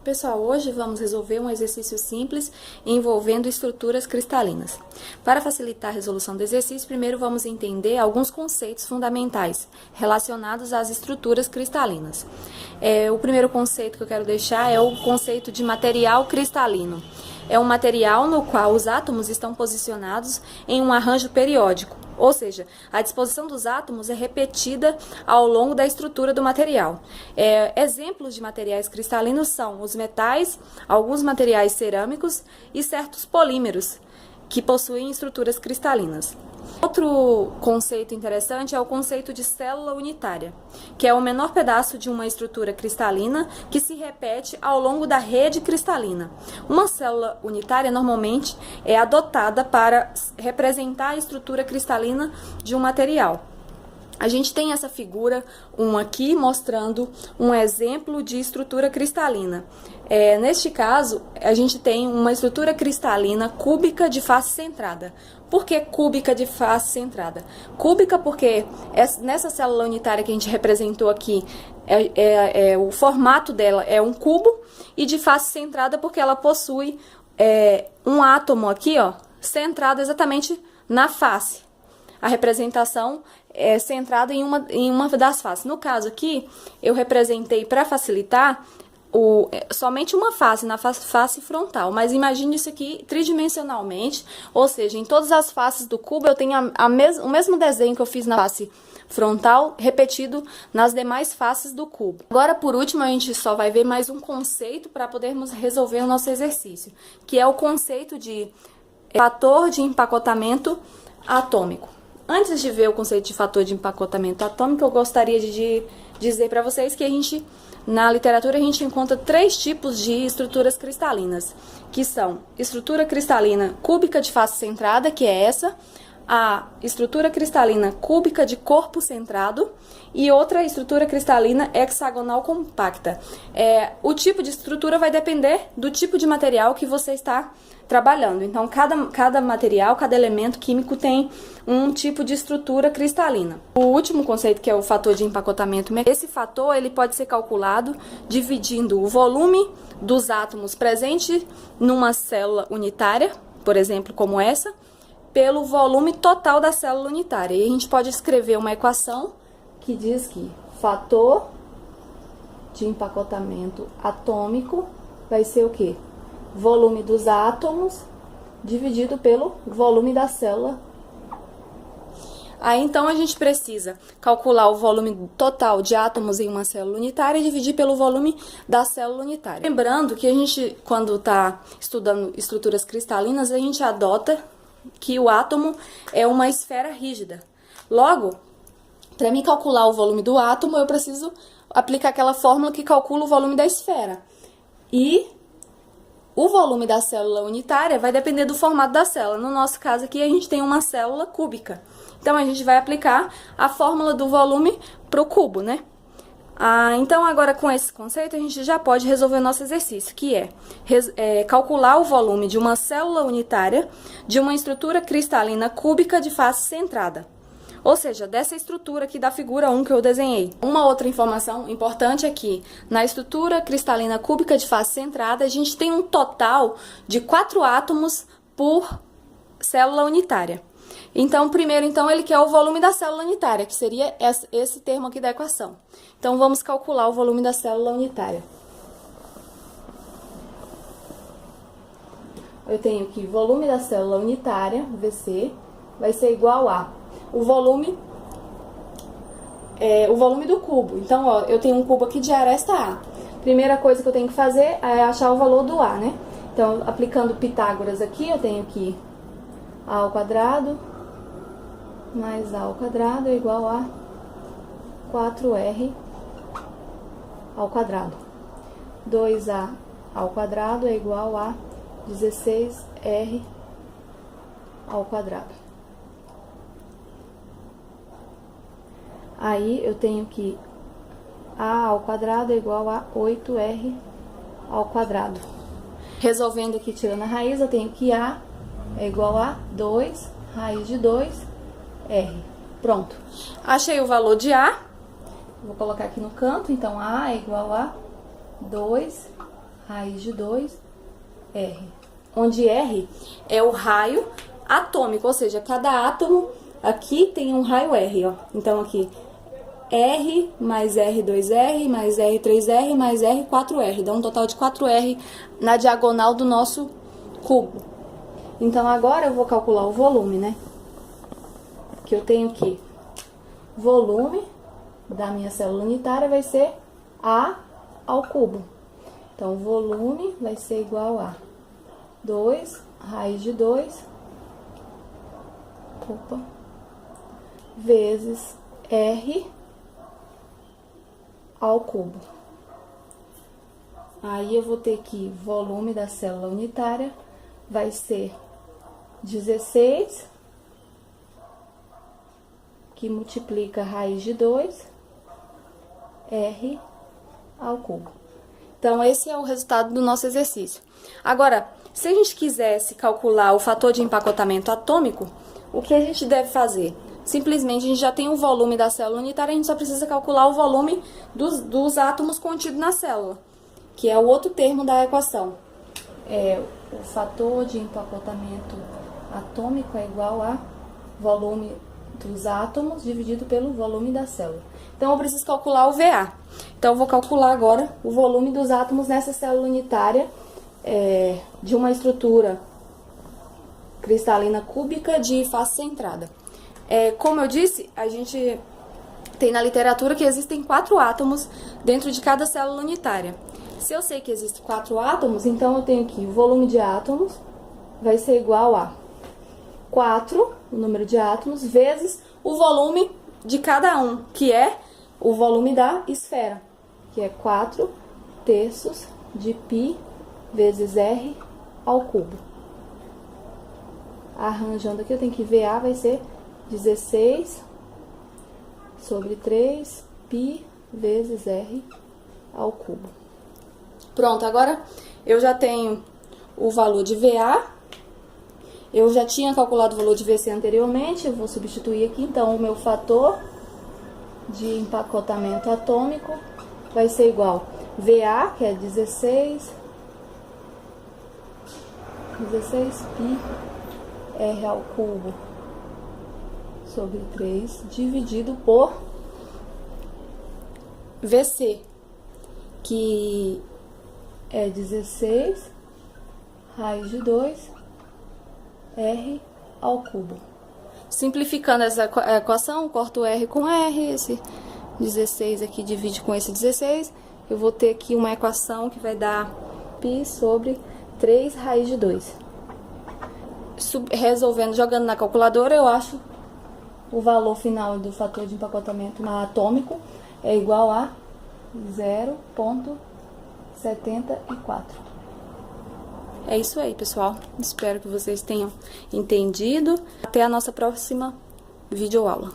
Pessoal, hoje vamos resolver um exercício simples envolvendo estruturas cristalinas. Para facilitar a resolução do exercício, primeiro vamos entender alguns conceitos fundamentais relacionados às estruturas cristalinas. O primeiro conceito que eu quero deixar é o conceito de material cristalino. É um material no qual os átomos estão posicionados em um arranjo periódico, ou seja, a disposição dos átomos é repetida ao longo da estrutura do material. Exemplos de materiais cristalinos são os metais, alguns materiais cerâmicos e certos polímeros, que possuem estruturas cristalinas. Outro conceito interessante é o conceito de célula unitária, que é o menor pedaço de uma estrutura cristalina que se repete ao longo da rede cristalina. Uma célula unitária normalmente é adotada para representar a estrutura cristalina de um material. A gente tem essa figura aqui mostrando um exemplo de estrutura cristalina. Neste caso, a gente tem uma estrutura cristalina cúbica de face centrada. Por que cúbica de face centrada? Cúbica porque nessa célula unitária que a gente representou aqui, o formato dela é um cubo, e de face centrada porque ela possui um átomo aqui, ó, centrado exatamente na face. A representação é centrada em uma das faces. No caso aqui, eu representei para facilitar somente uma face, na face frontal. Mas imagine isso aqui tridimensionalmente, ou seja, em todas as faces do cubo eu tenho o mesmo desenho que eu fiz na face frontal, repetido nas demais faces do cubo. Agora, por último, a gente só vai ver mais um conceito para podermos resolver o nosso exercício, que é o conceito de fator de empacotamento atômico. Antes de ver o conceito de fator de empacotamento atômico, eu gostaria de dizer para vocês que na literatura a gente encontra 3 tipos de estruturas cristalinas, que são estrutura cristalina cúbica de face centrada, que é essa, a estrutura cristalina cúbica de corpo centrado e outra estrutura cristalina hexagonal compacta. O tipo de estrutura vai depender do tipo de material que você está trabalhando. Então, cada material, cada elemento químico tem um tipo de estrutura cristalina. O último conceito, que é o fator de empacotamento, esse fator ele pode ser calculado dividindo o volume dos átomos presente numa célula unitária, por exemplo, como essa, pelo volume total da célula unitária. E a gente pode escrever uma equação que diz que fator de empacotamento atômico vai ser o quê? Volume dos átomos dividido pelo volume da célula. Aí então a gente precisa calcular o volume total de átomos em uma célula unitária e dividir pelo volume da célula unitária. Lembrando que a gente, quando está estudando estruturas cristalinas, a gente adota que o átomo é uma esfera rígida. Logo, para mim calcular o volume do átomo, eu preciso aplicar aquela fórmula que calcula o volume da esfera. E o volume da célula unitária vai depender do formato da célula. No nosso caso aqui, a gente tem uma célula cúbica. Então, a gente vai aplicar a fórmula do volume para o cubo, né? Então, agora com esse conceito, a gente já pode resolver o nosso exercício, que é calcular o volume de uma célula unitária de uma estrutura cristalina cúbica de face centrada. Ou seja, dessa estrutura aqui da figura 1 que eu desenhei. Uma outra informação importante é que na estrutura cristalina cúbica de face centrada, a gente tem um total de 4 átomos por célula unitária. Então, primeiro, ele quer o volume da célula unitária, que seria esse termo aqui da equação. Então, vamos calcular o volume da célula unitária. Eu tenho que volume da célula unitária, VC, vai ser igual a o volume do cubo. Então, ó, eu tenho um cubo aqui de aresta A. Primeira coisa que eu tenho que fazer é achar o valor do A, né? Então, aplicando Pitágoras aqui, eu tenho que A ao quadrado mais A ao quadrado é igual a 4R ao quadrado. 2A ao quadrado é igual a 16R ao quadrado. Aí, eu tenho que A ao quadrado é igual a 8R ao quadrado. Resolvendo aqui, tirando a raiz, eu tenho que A é igual a 2 raiz de 2R. Pronto. Achei o valor de A. Vou colocar aqui no canto. Então, A é igual a 2 raiz de 2, R. Onde R é o raio atômico, ou seja, cada átomo aqui tem um raio R, ó. Então, aqui, R mais R2R mais R3R mais R4R. Dá um total de 4R na diagonal do nosso cubo. Então, agora eu vou calcular o volume, né? Que eu tenho aqui. Volume da minha célula unitária vai ser A ao cubo. Então, o volume vai ser igual a 2, raiz de 2, vezes R ao cubo. Aí, eu vou ter que volume da célula unitária vai ser 16, que multiplica raiz de 2, R ao cubo. Então, esse é o resultado do nosso exercício. Agora, se a gente quisesse calcular o fator de empacotamento atômico, o que a gente deve fazer? Simplesmente, a gente já tem o volume da célula unitária, a gente só precisa calcular o volume dos átomos contidos na célula, que é o outro termo da equação. O fator de empacotamento atômico é igual a volume dos átomos dividido pelo volume da célula. Então, eu preciso calcular o VA. Então, eu vou calcular agora o volume dos átomos nessa célula unitária de uma estrutura cristalina cúbica de face centrada. Como eu disse, a gente tem na literatura que existem 4 átomos dentro de cada célula unitária. Se eu sei que existem 4 átomos, então eu tenho que o volume de átomos vai ser igual a 4, o número de átomos, vezes o volume de cada um, que é o volume da esfera, que é 4 terços de π vezes R ao cubo. Arranjando aqui, eu tenho que VA vai ser 16 sobre 3 π vezes R ao cubo. Pronto, agora eu já tenho o valor de VA. Eu já tinha calculado o valor de VC anteriormente, eu vou substituir aqui. Então, o meu fator de empacotamento atômico vai ser igual a VA, que é 16 π R ao cubo sobre 3, dividido por VC, que é 16 raiz de 2 R ao cubo. Simplificando essa equação, corto R com R, esse 16 aqui divide com esse 16, eu vou ter aqui uma equação que vai dar π sobre 3 raiz de 2. Resolvendo, jogando na calculadora, eu acho o valor final do fator de empacotamento atômico é igual a 0,74. É isso aí, pessoal. Espero que vocês tenham entendido. Até a nossa próxima videoaula.